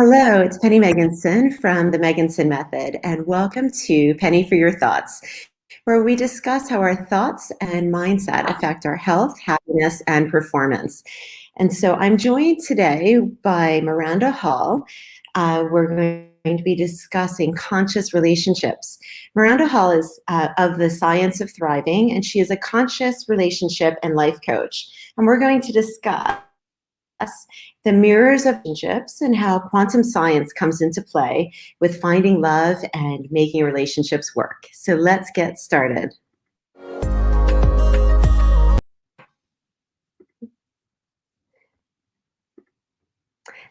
Hello, it's Penny Meganson from the Meganson Method, and welcome to Penny for Your Thoughts, where we discuss how our thoughts and mindset affect our health, happiness, and performance. And so I'm joined today by Miranda Hall. We're going to be discussing conscious relationships. Miranda Hall is of the Science of Thriving, and she is a conscious relationship and life coach. And we're going to discuss the mirrors of relationships and how quantum science comes into play with finding love and making relationships work. So let's get started.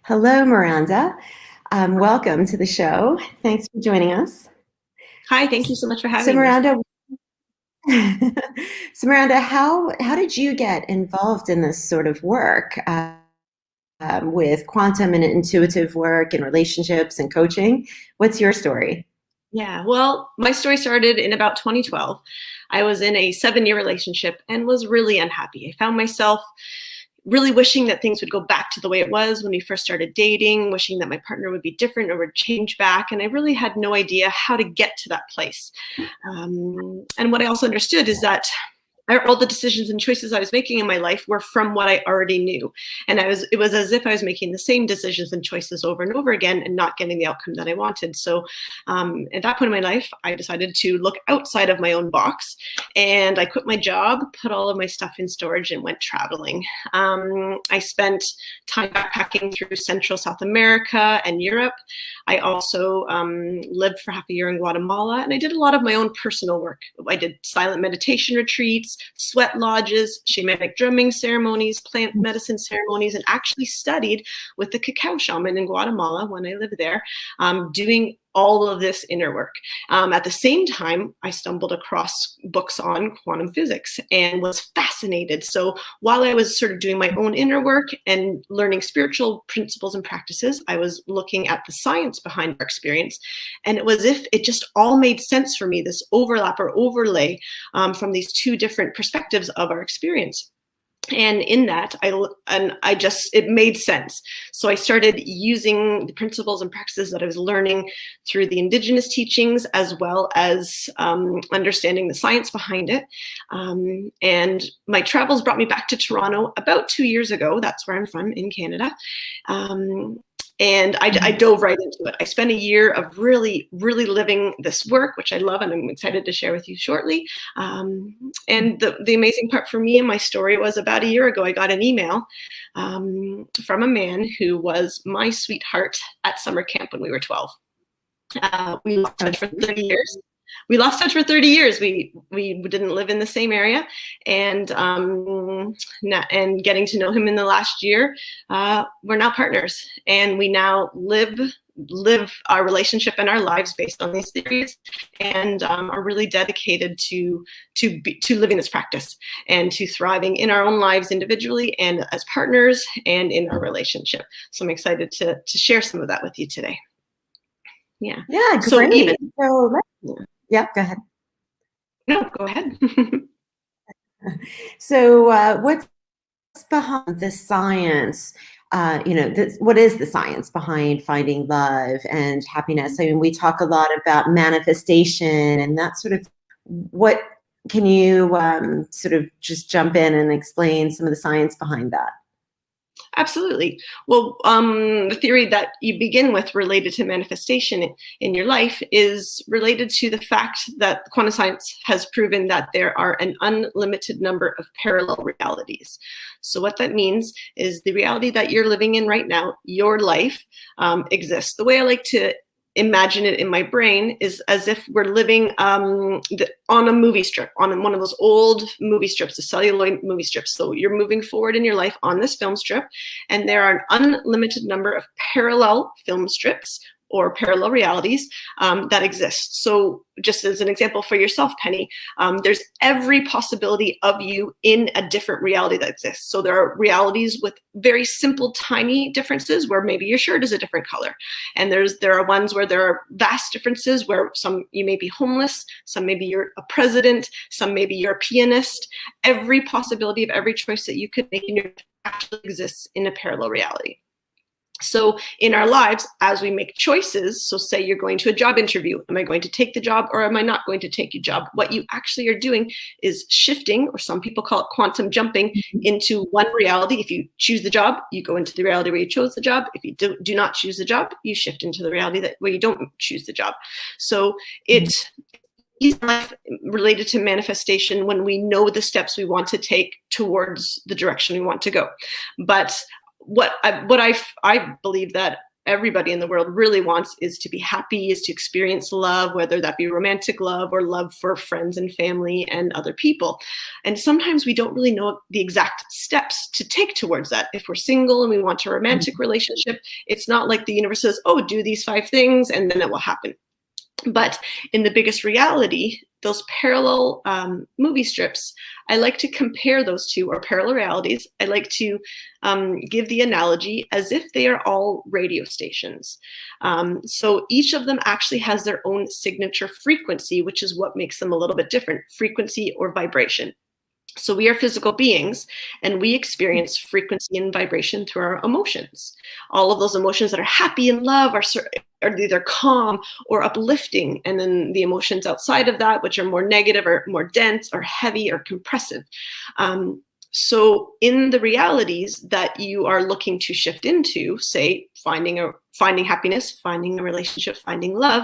Hello, Miranda. Welcome to the show. Thanks for joining us. Hi, thank you so much for having me. Miranda, how did you get involved in this sort of work? With quantum and intuitive work and relationships and coaching. What's your story? Yeah, well, my story started in about 2012. I was in a 7-year relationship and was really unhappy. I found myself really wishing that things would go back to the way it was when we first started dating, wishing that my partner would be different or would change back. And I really had no idea how to get to that place. And what I also understood is that all the decisions and choices I was making in my life were from what I already knew. And it was as if I was making the same decisions and choices over and over again and not getting the outcome that I wanted. So at that point in my life, I decided to look outside of my own box, and I quit my job, put all of my stuff in storage, and went traveling. I spent time backpacking through Central South America and Europe. I also lived for half a year in Guatemala, and I did a lot of my own personal work. I did silent meditation retreats, sweat lodges, shamanic drumming ceremonies, plant medicine ceremonies, and actually studied with the cacao shaman in Guatemala when I lived there, doing all of this inner work. At the same time, I stumbled across books on quantum physics and was fascinated. So while I was sort of doing my own inner work and learning spiritual principles and practices, I was looking at the science behind our experience. And it was as if it just all made sense for me, this overlap or overlay from these two different perspectives of our experience. And in that, it made sense. So I started using the principles and practices that I was learning through the indigenous teachings, as well as understanding the science behind it. And my travels brought me back to Toronto about 2 years ago. That's where I'm from, in Canada. And I dove right into it. I spent a year of really, really living this work, which I love, and I'm excited to share with you shortly. And the amazing part for me in my story was about a year ago, I got an email from a man who was my sweetheart at summer camp when we were 12. We lost touch for 30 years. We didn't live in the same area, and getting to know him in the last year, we're now partners, and we now live our relationship and our lives based on these theories, and are really dedicated to living this practice and to thriving in our own lives individually and as partners and in our relationship. So I'm excited to share some of that with you today. Yeah. Yeah, great. Yeah, go ahead. No, go ahead. So what's behind the science? What is the science behind finding love and happiness? I mean, we talk a lot about manifestation and that sort of. What can you sort of just jump in and explain some of the science behind that? Absolutely. Well, the theory that you begin with related to manifestation in your life is related to the fact that quantum science has proven that there are an unlimited number of parallel realities. So what that means is the reality that you're living in right now, your life, exists. The way I like to imagine it in my brain is as if we're living on a movie strip, on one of those old movie strips, the celluloid movie strips. So you're moving forward in your life on this film strip, and there are an unlimited number of parallel film strips or parallel realities that exist. So just as an example for yourself, Penny, there's every possibility of you in a different reality that exists. So there are realities with very simple, tiny differences where maybe your shirt is a different color. And there are ones where there are vast differences where you may be homeless, some maybe you're a president, some maybe you're a pianist. Every possibility of every choice that you could make in your life actually exists in a parallel reality. So in our lives, as we make choices, so say you're going to a job interview, am I going to take the job or am I not going to take a job? What you actually are doing is shifting, or some people call it quantum jumping, into one reality. If you choose the job, you go into the reality where you chose the job. If you do not choose the job, you shift into the reality where you don't choose the job. So it is life related to manifestation when we know the steps we want to take towards the direction we want to go. But what I believe that everybody in the world really wants is to be happy, is to experience love, whether that be romantic love or love for friends and family and other people. And sometimes we don't really know the exact steps to take towards that. If we're single and we want a romantic relationship, it's not like the universe says, oh, do these 5 things and then it will happen. But in the biggest reality, those parallel movie strips, I like to compare those two, or parallel realities. I like to give the analogy as if they are all radio stations. So each of them actually has their own signature frequency, which is what makes them a little bit different, frequency or vibration. So we are physical beings, and we experience frequency and vibration through our emotions. All of those emotions that are happy and love are either calm or uplifting. And then the emotions outside of that, which are more negative or more dense or heavy or compressive. So in the realities that you are looking to shift into, say finding happiness, finding a relationship, finding love,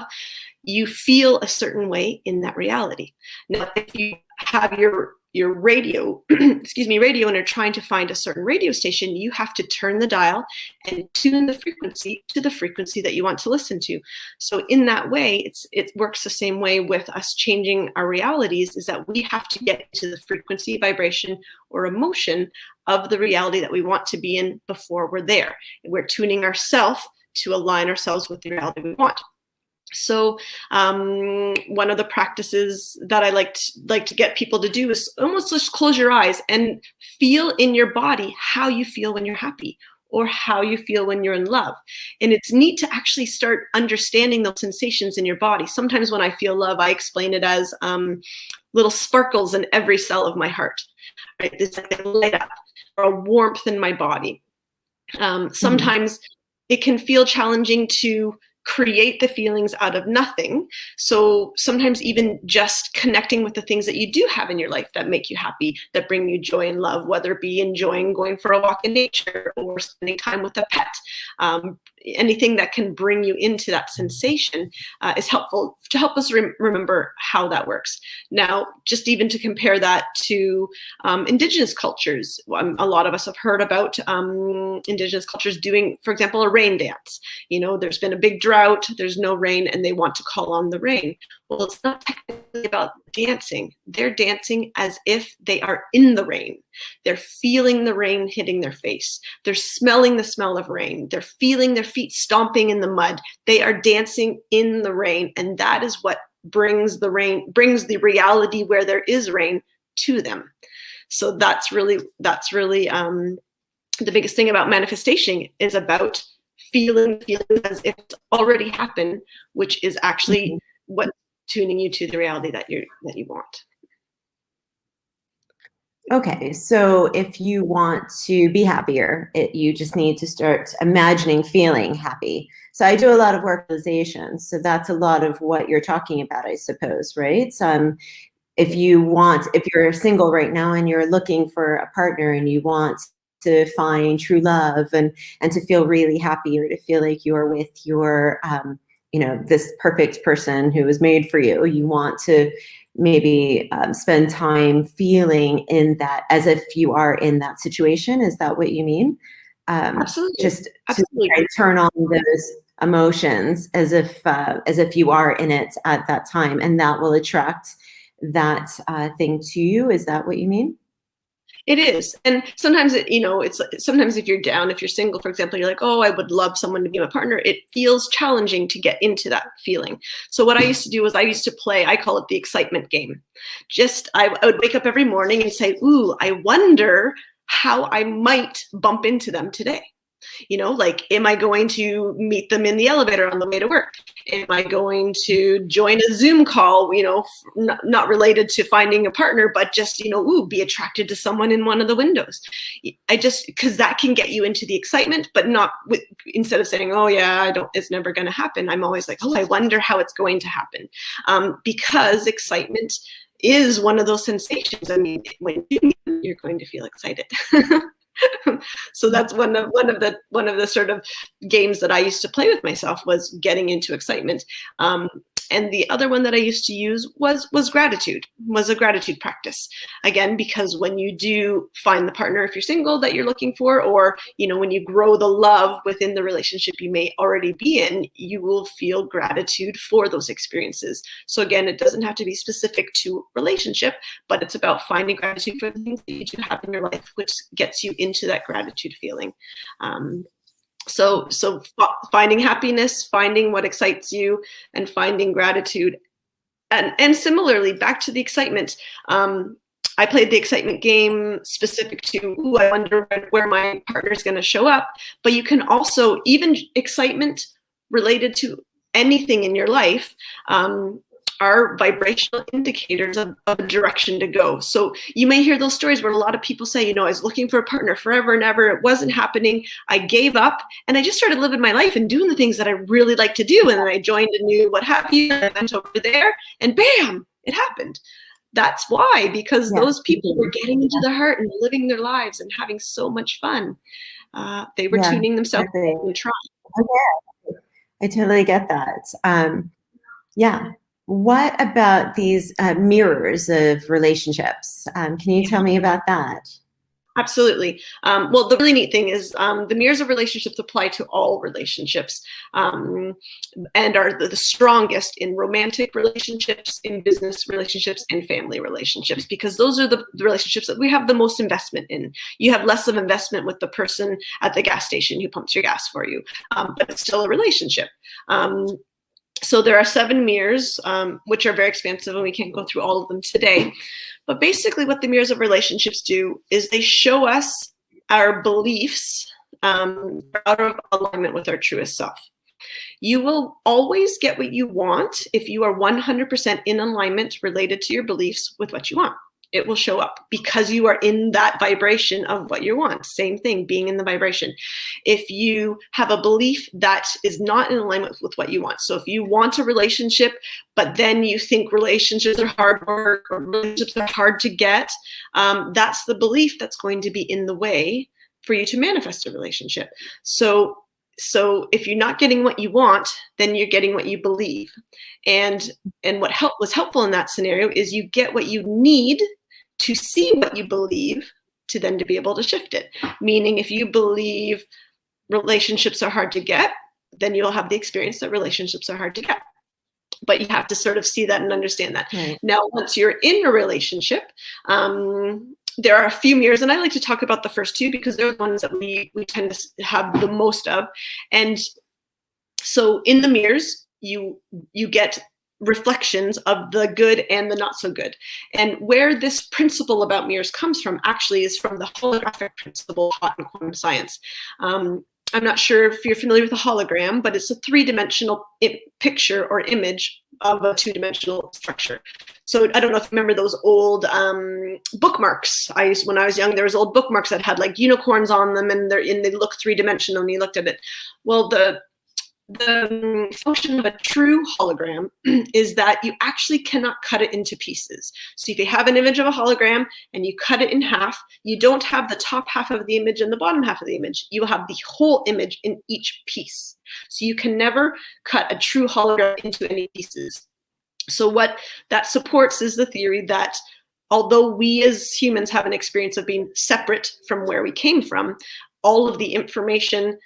you feel a certain way in that reality. Now, if you have your radio, radio, and are trying to find a certain radio station, you have to turn the dial and tune the frequency to the frequency that you want to listen to. So in that way, it works the same way with us changing our realities, is that we have to get to the frequency, vibration, or emotion of the reality that we want to be in before we're there. We're tuning ourselves to align ourselves with the reality we want. So one of the practices that I like to get people to do is almost just close your eyes and feel in your body how you feel when you're happy, or how you feel when you're in love. And it's neat to actually start understanding those sensations in your body. Sometimes when I feel love, I explain it as little sparkles in every cell of my heart. Right? It's like a light up, or a warmth in my body. Sometimes it can feel challenging to create the feelings out of nothing. So sometimes even just connecting with the things that you do have in your life that make you happy, that bring you joy and love, whether it be enjoying going for a walk in nature or spending time with a pet, anything that can bring you into that sensation is helpful to help us remember how that works. Now, just even to compare that to indigenous cultures, a lot of us have heard about indigenous cultures doing, for example, a rain dance. You know, there's been a big drought, there's no rain, and they want to call on the rain. Well, it's not technically about dancing. They're dancing as if they are in the rain. They're feeling the rain hitting their face. They're smelling the smell of rain. They're feeling their feet stomping in the mud. They are dancing in the rain. And that is what brings the reality where there is rain to them. So that's really the biggest thing about manifestation, is about feeling as if it's already happened, which is actually what's tuning you to the reality that you want. Okay, so if you want to be happier, you just need to start imagining feeling happy. So I do a lot of workalizations, so that's a lot of what you're talking about, I suppose, right? If you're single right now and you're looking for a partner and you want to find true love and to feel really happy, or to feel like you're with your this perfect person who was made for you, you want to maybe spend time feeling in that, as if you are in that situation. Is that what you mean? Absolutely. Just Absolutely. to turn on those emotions as if you are in it at that time, and that will attract that thing to you. Is that what you mean? It is. And sometimes sometimes if you're down, if you're single, for example, you're like, oh, I would love someone to be my partner. It feels challenging to get into that feeling. So what I used to do was I used to play, I call it the excitement game. I would wake up every morning and say, ooh, I wonder how I might bump into them today. Like, am I going to meet them in the elevator on the way to work? Am I going to join a Zoom call, not related to finding a partner, but just, be attracted to someone in one of the windows? Because that can get you into the excitement, but not instead of saying, oh yeah, it's never going to happen. I'm always like, oh, I wonder how it's going to happen. Because excitement is one of those sensations. I mean, when you're going to feel excited. So that's one of the sort of games that I used to play with myself, was getting into excitement. And the other one that I used to use was gratitude, was a gratitude practice. Again, because when you do find the partner, if you're single, that you're looking for, or, when you grow the love within the relationship you may already be in, you will feel gratitude for those experiences. So again, it doesn't have to be specific to relationship, but it's about finding gratitude for the things that you do have in your life, which gets you into that gratitude feeling. So finding happiness, finding what excites you, and finding gratitude. And similarly, back to the excitement, I played the excitement game specific to, I wonder where my partner is going to show up. But you can also, even excitement related to anything in your life, are vibrational indicators of a direction to go. So you may hear those stories where a lot of people say, I was looking for a partner forever and ever. It wasn't happening. I gave up and I just started living my life and doing the things that I really like to do. And then I joined a new what have you, and I went over there and bam, it happened. That's why, because those people were getting into their heart and living their lives and having so much fun. They were tuning themselves and trying. Okay. I totally get that. Yeah. What about these mirrors of relationships? Can you tell me about that? Absolutely. Well, the really neat thing is the mirrors of relationships apply to all relationships, and are the strongest in romantic relationships, in business relationships, and family relationships, because those are the relationships that we have the most investment in. You have less of investment with the person at the gas station who pumps your gas for you, but it's still a relationship. So there are 7 mirrors, which are very expansive, and we can't go through all of them today. But basically what the mirrors of relationships do is they show us our beliefs out of alignment with our truest self. You will always get what you want if you are 100% in alignment related to your beliefs with what you want. It will show up because you are in that vibration of what you want. Same thing, being in the vibration. If you have a belief that is not in alignment with what you want, so if you want a relationship, but then you think relationships are hard work or relationships are hard to get, that's the belief that's going to be in the way for you to manifest a relationship. So if you're not getting what you want, then you're getting what you believe. And what was helpful in that scenario is you get what you need to see what you believe, to then to be able to shift it. Meaning, if you believe relationships are hard to get, then you'll have the experience that relationships are hard to get. But you have to sort of see that and understand that. Right. Now, once you're in a relationship, there are a few mirrors, and I like to talk about the first 2 because they're the ones that we tend to have the most of. And so in the mirrors, you get reflections of the good and the not so good. And where this principle about mirrors comes from actually is from the holographic principle taught in quantum science. I'm not sure if you're familiar with a hologram, but it's a 3-dimensional picture or image of a 2-dimensional structure. So I don't know if you remember those old bookmarks. When I was young, there was old bookmarks that had like unicorns on them, and they look 3-dimensional when you looked at it. Well, the function of a true hologram is that you actually cannot cut it into pieces. So if you have an image of a hologram and you cut it in half, you don't have the top half of the image and the bottom half of the image. You will have the whole image in each piece. So you can never cut a true hologram into any pieces. So what that supports is the theory that although we as humans have an experience of being separate from where we came from, all of the information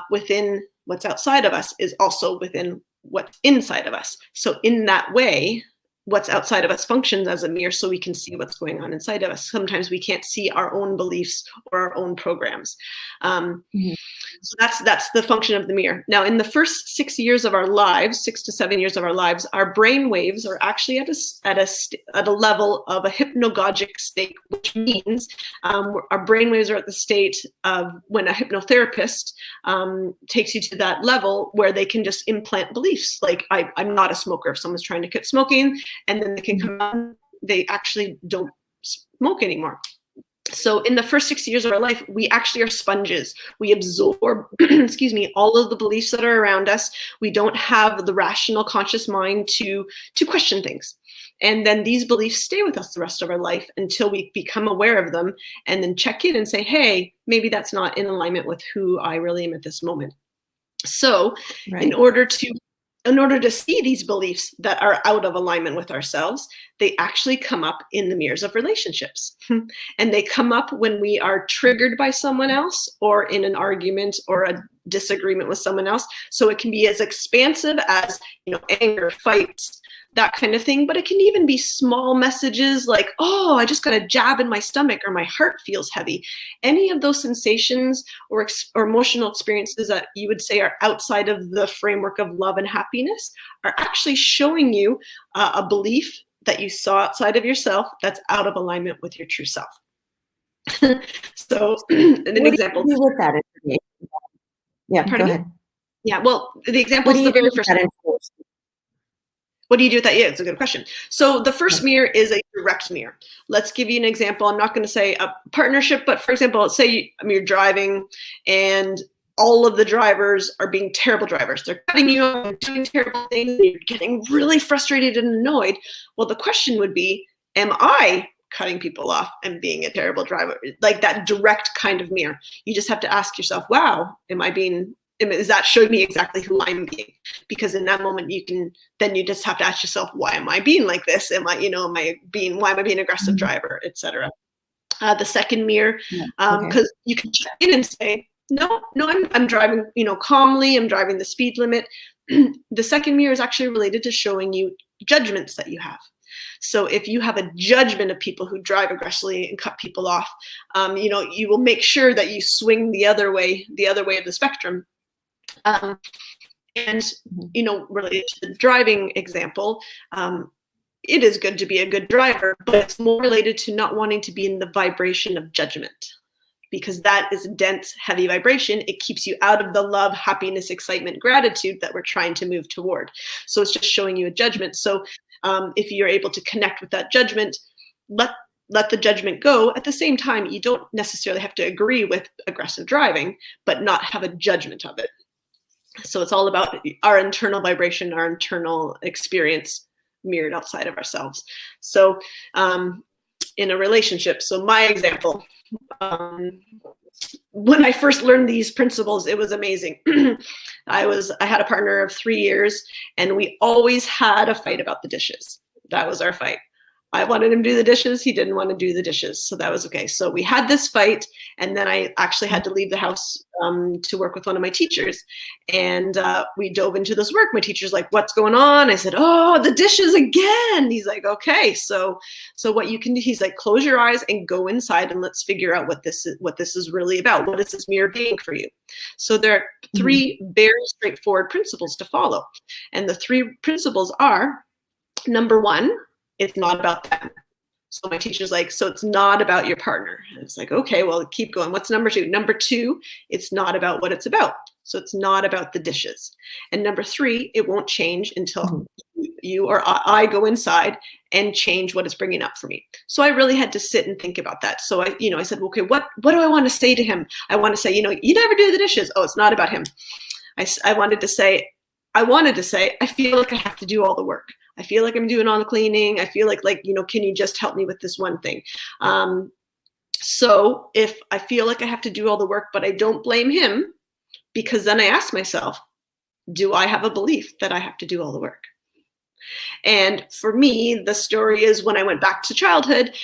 within what's outside of us is also within what's inside of us. So in that way, what's outside of us functions as a mirror so we can see what's going on inside of us. Sometimes we can't see our own beliefs or our own programs. Mm-hmm. So that's the function of the mirror. Now, in the first 6 years of our lives, 6 to 7 years of our lives, our brain waves are actually at a level of a hypnagogic state, which means our brain waves are at the state of when a hypnotherapist takes you to that level where they can just implant beliefs. Like, I'm not a smoker. If someone's trying to quit smoking, and then they can come on, they actually don't smoke anymore. So in the first 6 years of our life, we actually are sponges. We absorb, all of the beliefs that are around us. We don't have the rational, conscious mind to question things. And then these beliefs stay with us the rest of our life until we become aware of them and then check in and say, hey, maybe that's not in alignment with who I really am at this moment. So in order to see these beliefs that are out of alignment with ourselves, they actually come up in the mirrors of relationships. And they come up when we are triggered by someone else or in an argument or a disagreement with someone else. So it can be as expansive as, anger, fights, that kind of thing. But it can even be small messages like, oh, I just got a jab in my stomach, or my heart feels heavy. Any of those sensations or emotional experiences that you would say are outside of the framework of love and happiness are actually showing you a belief that you saw outside of yourself that's out of alignment with your true self. So an example. What do you do with that information? Yeah, go ahead. Yeah, well, the example is the very first. What do you do with that? Yeah, it's a good question. So the first mirror is a direct mirror. Let's give you an example. I'm not going to say a partnership, but for example, let's say you're driving and all of the drivers are being terrible drivers. They're cutting you off, doing terrible things, and you're getting really frustrated and annoyed. Well, the question would be, am I cutting people off and being a terrible driver? Like that direct kind of mirror. You just have to ask yourself, wow, is that showing me exactly who I'm being? Because in that moment you just have to ask yourself, why am I being like this? Why am I being an aggressive driver, etc. The second mirror, because you can check in and say, no, I'm driving, calmly, I'm driving the speed limit. The second mirror is actually related to showing you judgments that you have. So if you have a judgment of people who drive aggressively and cut people off, you will make sure that you swing the other way of the spectrum. Related to the driving example, it is good to be a good driver, but it's more related to not wanting to be in the vibration of judgment, because that is a dense, heavy vibration. It keeps you out of the love, happiness, excitement, gratitude that we're trying to move toward. So it's just showing you a judgment. So if you're able to connect with that judgment, let the judgment go. At the same time, you don't necessarily have to agree with aggressive driving, but not have a judgment of it. So it's all about our internal vibration, our internal experience mirrored outside of ourselves. So in a relationship, so my example, when I first learned these principles, it was amazing. I had a partner of 3 years, and we always had a fight about the dishes. That was our fight. I wanted him to do the dishes. He didn't want to do the dishes. So that was okay. So we had this fight, and then I actually had to leave the house to work with one of my teachers. And we dove into this work. My teacher's like, what's going on? I said, oh, the dishes again. He's like, okay. So what you can do, he's like, close your eyes and go inside, and let's figure out what this is really about. What is this mirror being for you? So there are 3 very straightforward principles to follow. And the 3 principles are, number 1, it's not about them. So my teacher's like, so it's not about your partner. And it's like, okay, well, keep going. What's number 2? Number 2, it's not about what it's about. So it's not about the dishes. And number 3, it won't change until you or I go inside and change what it's bringing up for me. So I really had to sit and think about that. So I said, okay, what do I want to say to him? I want to say, you never do the dishes. Oh, it's not about him. I wanted to say, I feel like I have to do all the work. I feel like I'm doing all the cleaning. I feel like, can you just help me with this one thing? So if I feel like I have to do all the work, but I don't blame him, because then I ask myself, do I have a belief that I have to do all the work? And for me, the story is when I went back to childhood,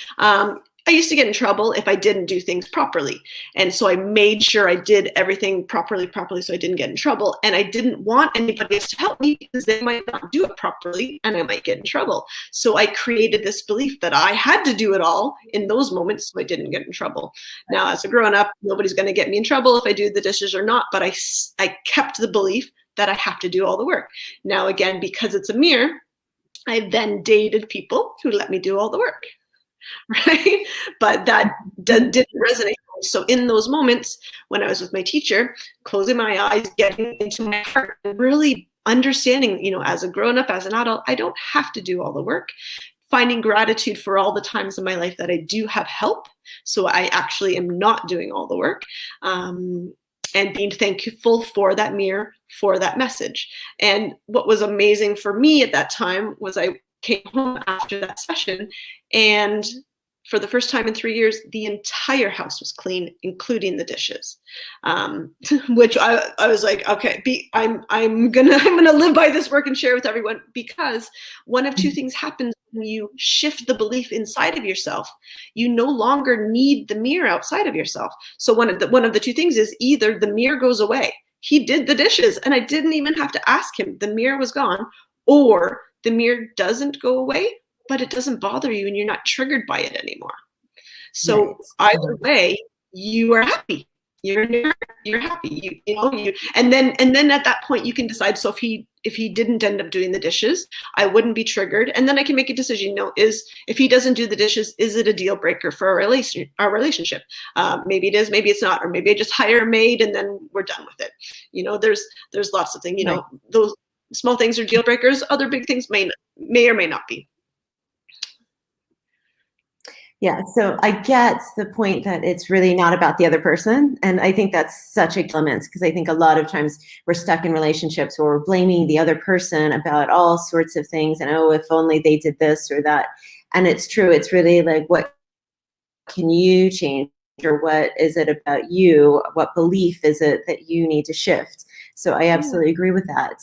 I used to get in trouble if I didn't do things properly. And so I made sure I did everything properly so I didn't get in trouble. And I didn't want anybody else to help me because they might not do it properly and I might get in trouble. So I created this belief that I had to do it all in those moments so I didn't get in trouble. Now, as a grown up, nobody's going to get me in trouble if I do the dishes or not, but I kept the belief that I have to do all the work. Now, again, because it's a mirror, I then dated people who let me do all the work. Right? But that didn't resonate. So in those moments when I was with my teacher, closing my eyes, getting into my heart, and really understanding, as a grown up, as an adult, I don't have to do all the work. Finding gratitude for all the times in my life that I do have help. So I actually am not doing all the work. And being thankful for that mirror, for that message. And what was amazing for me at that time was I came home after that session, and for the first time in 3 years, the entire house was clean, including the dishes. Which I was like, okay, I'm gonna live by this work and share with everyone, because one of two things happens when you shift the belief inside of yourself. You no longer need the mirror outside of yourself. So one of the two things is either the mirror goes away. He did the dishes, and I didn't even have to ask him. The mirror was gone, or the mirror doesn't go away, but it doesn't bother you and you're not triggered by it anymore. So either way, you are happy. You're happy. And then at that point you can decide. So if he didn't end up doing the dishes, I wouldn't be triggered. And then I can make a decision. If he doesn't do the dishes, is it a deal breaker for our relationship? Maybe it is, maybe it's not, or maybe I just hire a maid and then we're done with it. There's lots of things. Those small things are deal breakers. Other big things may or may not be. Yeah, so I get the point that it's really not about the other person. And I think that's such a element, because I think a lot of times we're stuck in relationships where we're blaming the other person about all sorts of things. And, oh, if only they did this or that. And it's true. It's really like, what can you change? Or what is it about you? What belief is it that you need to shift? So I absolutely agree with that.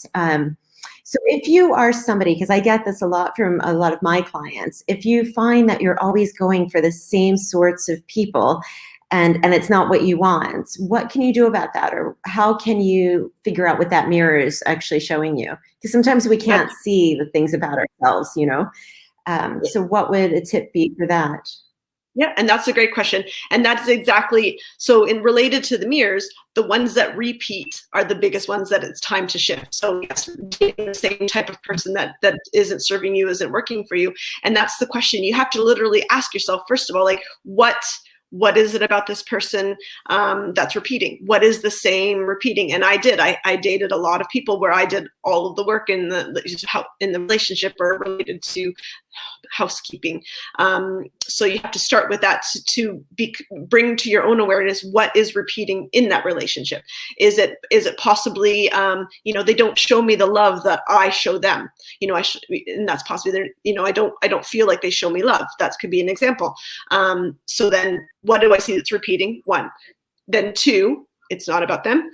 So if you are somebody, because I get this a lot from a lot of my clients, if you find that you're always going for the same sorts of people and it's not what you want, what can you do about that? Or how can you figure out what that mirror is actually showing you? Because sometimes we can't see the things about ourselves, So what would a tip be for that? Yeah, and that's a great question. And that's exactly, so in related to the mirrors, the ones that repeat are the biggest ones that it's time to shift. So yes, dating the same type of person that isn't serving you, isn't working for you. And that's the question. You have to literally ask yourself, first of all, like, what is it about this person that's repeating? What is the same repeating? And I dated a lot of people where I did all of the work in the relationship or related to housekeeping. So you have to start with that to bring to your own awareness what is repeating in that relationship. Is it possibly they don't show me the love that I show them? And that's possibly I don't feel like they show me love. That could be an example. So then what do I see that's repeating? One. Then two, it's not about them.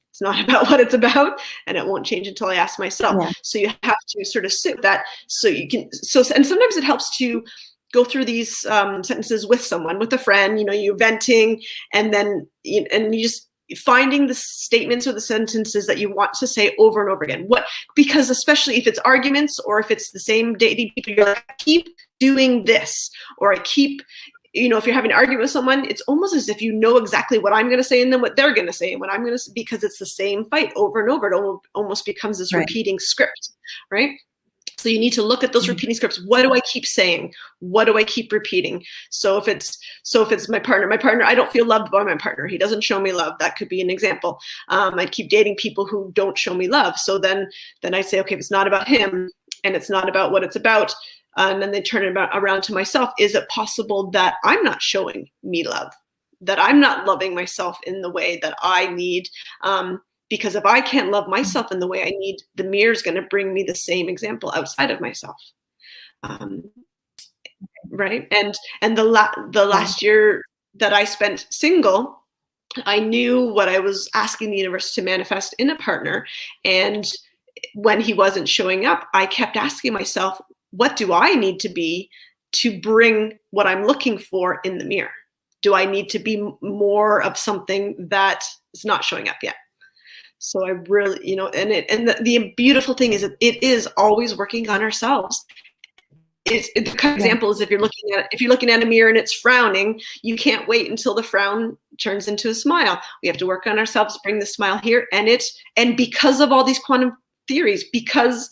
It's not about what it's about, and it won't change until I ask myself. Yeah. So you have to sort of sit with that so you can, and sometimes it helps to go through these sentences with someone, with a friend, you're venting, and then, and you just finding the statements or the sentences that you want to say over and over again. Because especially if it's arguments or if it's the same dating people, you're like, I keep doing this, or I keep, if you're having an argument with someone, it's almost as if you know exactly what I'm going to say and then what they're going to say and what I'm going to say, because it's the same fight over and over. It almost becomes this repeating script, right? So you need to look at those repeating scripts. What do I keep saying? What do I keep repeating? So if it's my partner, I don't feel loved by my partner. He doesn't show me love. That could be an example. I keep dating people who don't show me love. So then I say, okay, if it's not about him and it's not about what it's about, and then they turn it around to myself. Is it possible that I'm not showing me love, that I'm not loving myself in the way that I need? Because if I can't love myself in the way I need, the mirror is going to bring me the same example outside of myself. Right. And the last year that I spent single, I knew what I was asking the universe to manifest in a partner. And when he wasn't showing up, I kept asking myself, what do I need to be to bring what I'm looking for in the mirror? Do I need to be more of something that is not showing up yet? So I really, the beautiful thing is that it is always working on ourselves. The kind of example is if you're looking at a mirror and it's frowning, you can't wait until the frown turns into a smile. We have to work on ourselves, bring the smile here, and because of all these quantum theories, because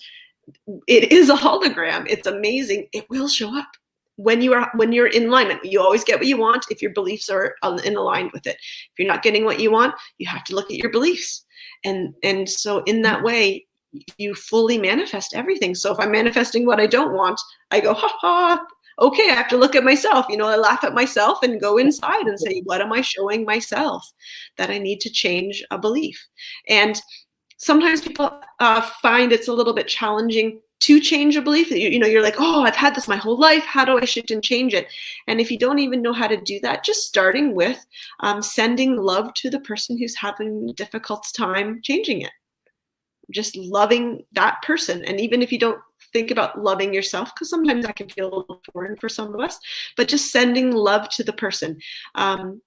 it is a hologram, it's amazing. It will show up when you're in alignment. You always get what you want if your beliefs are in aligned with it. If you're not getting what you want, you have to look at your beliefs, and so in that way, you fully manifest everything. So if I'm manifesting what I don't want, I go, ha ha, okay, I have to look at myself. I laugh at myself and go inside and say, what am I showing myself that I need to change a belief? And sometimes people find it's a little bit challenging to change a belief. You're like, oh, I've had this my whole life. How do I shift and change it? And if you don't even know how to do that, just starting with sending love to the person who's having a difficult time changing it. Just loving that person. And even if you don't think about loving yourself, because sometimes that can feel a little foreign for some of us, but just sending love to the person.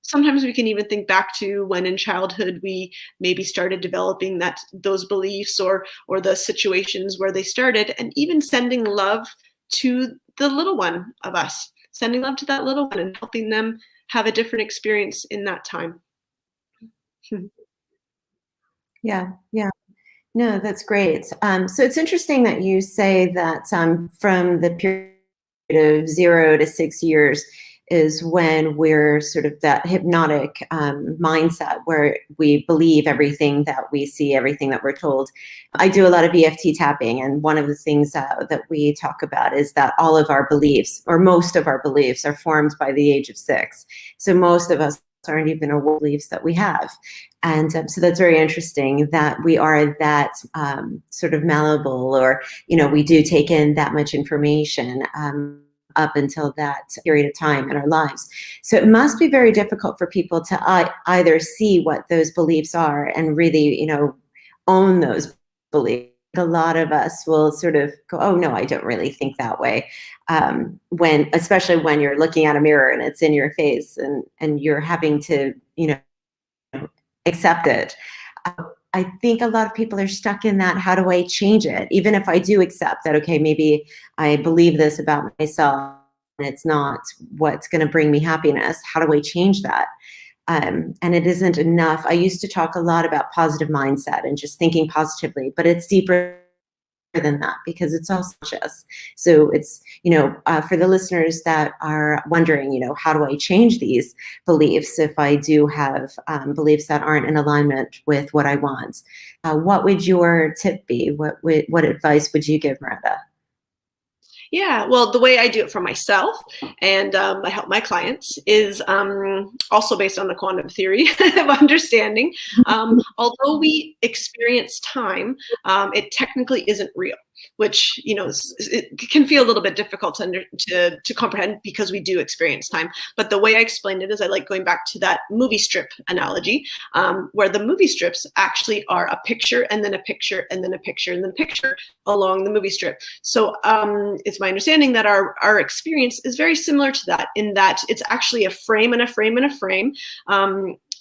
Sometimes we can even think back to when in childhood we maybe started developing those beliefs or the situations where they started, and even sending love to the little one of us, sending love to that little one and helping them have a different experience in that time. Yeah. No, that's great. So it's interesting that you say that from the period of 0 to 6 years is when we're sort of that hypnotic mindset where we believe everything that we see, everything that we're told. I do a lot of EFT tapping, and one of the things that we talk about is that all of our beliefs, or most of our beliefs, are formed by the age of 6. So most of us aren't even aware of beliefs that we have. And so that's very interesting that we are that sort of malleable, or, we do take in that much information up until that period of time in our lives. So it must be very difficult for people to either see what those beliefs are and really, own those beliefs. A lot of us will sort of go, oh, no, I don't really think that way. Especially when you're looking at a mirror and it's in your face and you're having to, accept it. I think a lot of people are stuck in that. How do I change it? Even if I do accept that, okay, maybe I believe this about myself and it's not what's going to bring me happiness. How do I change that? And it isn't enough. I used to talk a lot about positive mindset and just thinking positively, but it's deeper than that because it's all conscious. So it's, for the listeners that are wondering, how do I change these beliefs if I do have beliefs that aren't in alignment with what I want? What would your tip be? What advice would you give, Miranda? Yeah, well, the way I do it for myself and I help my clients is also based on the quantum theory of understanding. Although we experience time, it technically isn't real, which it can feel a little bit difficult to comprehend because we do experience time. But the way I explain it is I like going back to that movie strip analogy, where the movie strips actually are a picture and then a picture and then a picture and then a picture along the movie strip. So it's my understanding that our experience is very similar to that, in that it's actually a frame and a frame and a frame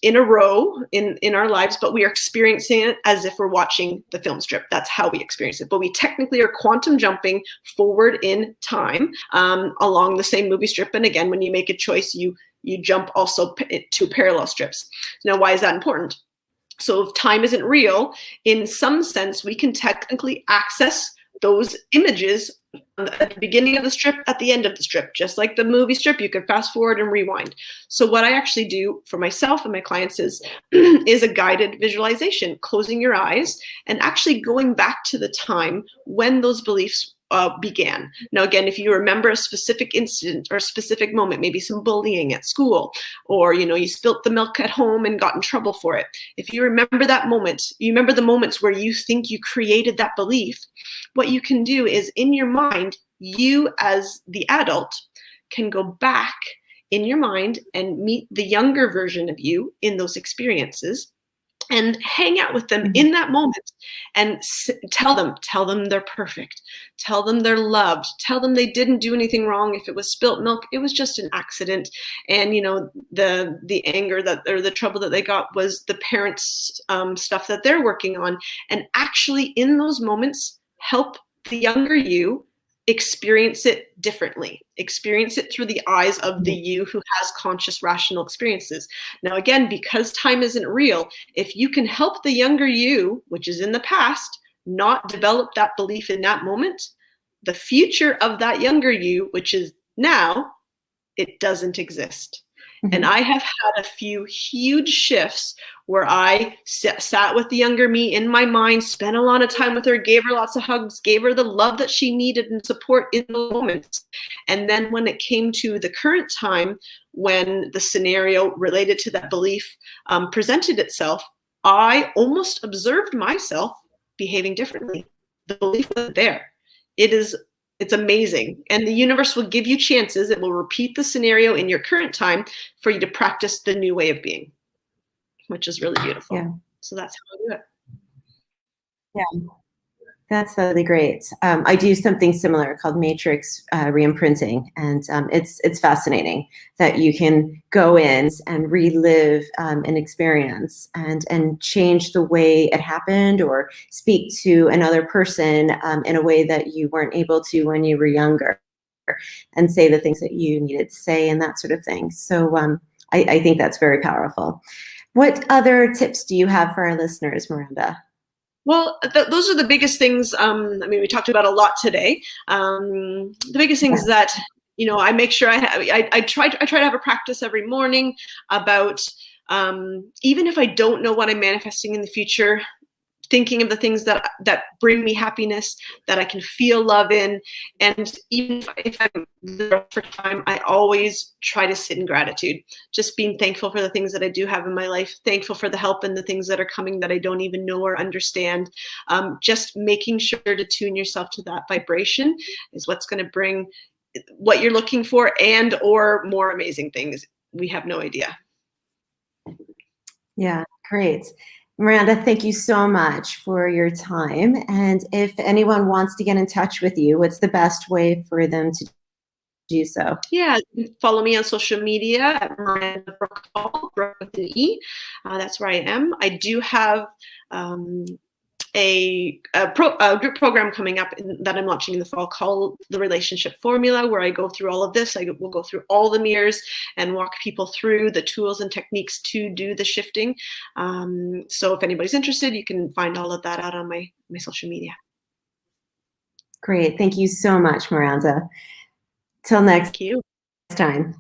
in a row in our lives, but we are experiencing it as if we're watching the film strip. That's how we experience it. But we technically are quantum jumping forward in time along the same movie strip. And again, when you make a choice, you jump also to parallel strips. Now, why is that important? So if time isn't real, in some sense, we can technically access those images at the beginning of the strip, at the end of the strip. Just like the movie strip, you can fast forward and rewind. So what I actually do for myself and my clients is a guided visualization, closing your eyes and actually going back to the time when those beliefs began. Now, again, if you remember a specific incident or a specific moment, maybe some bullying at school, or you spilt the milk at home and got in trouble for it. If you remember that moment, you remember the moments where you think you created that belief, what you can do is in your mind, you as the adult can go back in your mind and meet the younger version of you in those experiences and hang out with them in that moment and tell them they're perfect, tell them they're loved, tell them they didn't do anything wrong. If it was spilt milk, it was just an accident, and the anger that, or the trouble that they got, was the parents' stuff that they're working on. And actually in those moments, help the younger you experience it differently, experience it through the eyes of the you who has conscious, rational experiences. Now, again, because time isn't real, if you can help the younger you, which is in the past, not develop that belief in that moment, the future of that younger you, which is now, it doesn't exist. And I have had a few huge shifts where I sat with the younger me in my mind, spent a lot of time with her, gave her lots of hugs, gave her the love that she needed and support in the moments. And then when it came to the current time, when the scenario related to that belief presented itself, I almost observed myself behaving differently. The belief wasn't there. It's amazing. And the universe will give you chances. It will repeat the scenario in your current time for you to practice the new way of being, which is really beautiful. Yeah. So that's how I do it. Yeah. That's really great. I do something similar called matrix reimprinting, and it's fascinating that you can go in and relive an experience and change the way it happened, or speak to another person in a way that you weren't able to when you were younger, and say the things that you needed to say and that sort of thing. So I think that's very powerful. What other tips do you have for our listeners, Miranda? Well, those are the biggest things. I mean, we talked about a lot today. The biggest things that, I make sure I try to have a practice every morning about, even if I don't know what I'm manifesting in the future, thinking of the things that bring me happiness, that I can feel love in. And even if I'm there for time, I always try to sit in gratitude, just being thankful for the things that I do have in my life, thankful for the help and the things that are coming that I don't even know or understand. Just making sure to tune yourself to that vibration is what's going to bring what you're looking for, and or more amazing things. We have no idea. Yeah, great. Miranda, thank you so much for your time. And if anyone wants to get in touch with you, what's the best way for them to do so? Yeah, follow me on social media at Miranda Hall, Brooke with an E. That's where I am. I do have a group program coming up that I'm launching in the fall called The Relationship Formula, where I go through all of this. I will go through all the mirrors and walk people through the tools and techniques to do the shifting. So if anybody's interested, you can find all of that out on my social media. Great. Thank you so much, Miranda. Till next Thank you. time.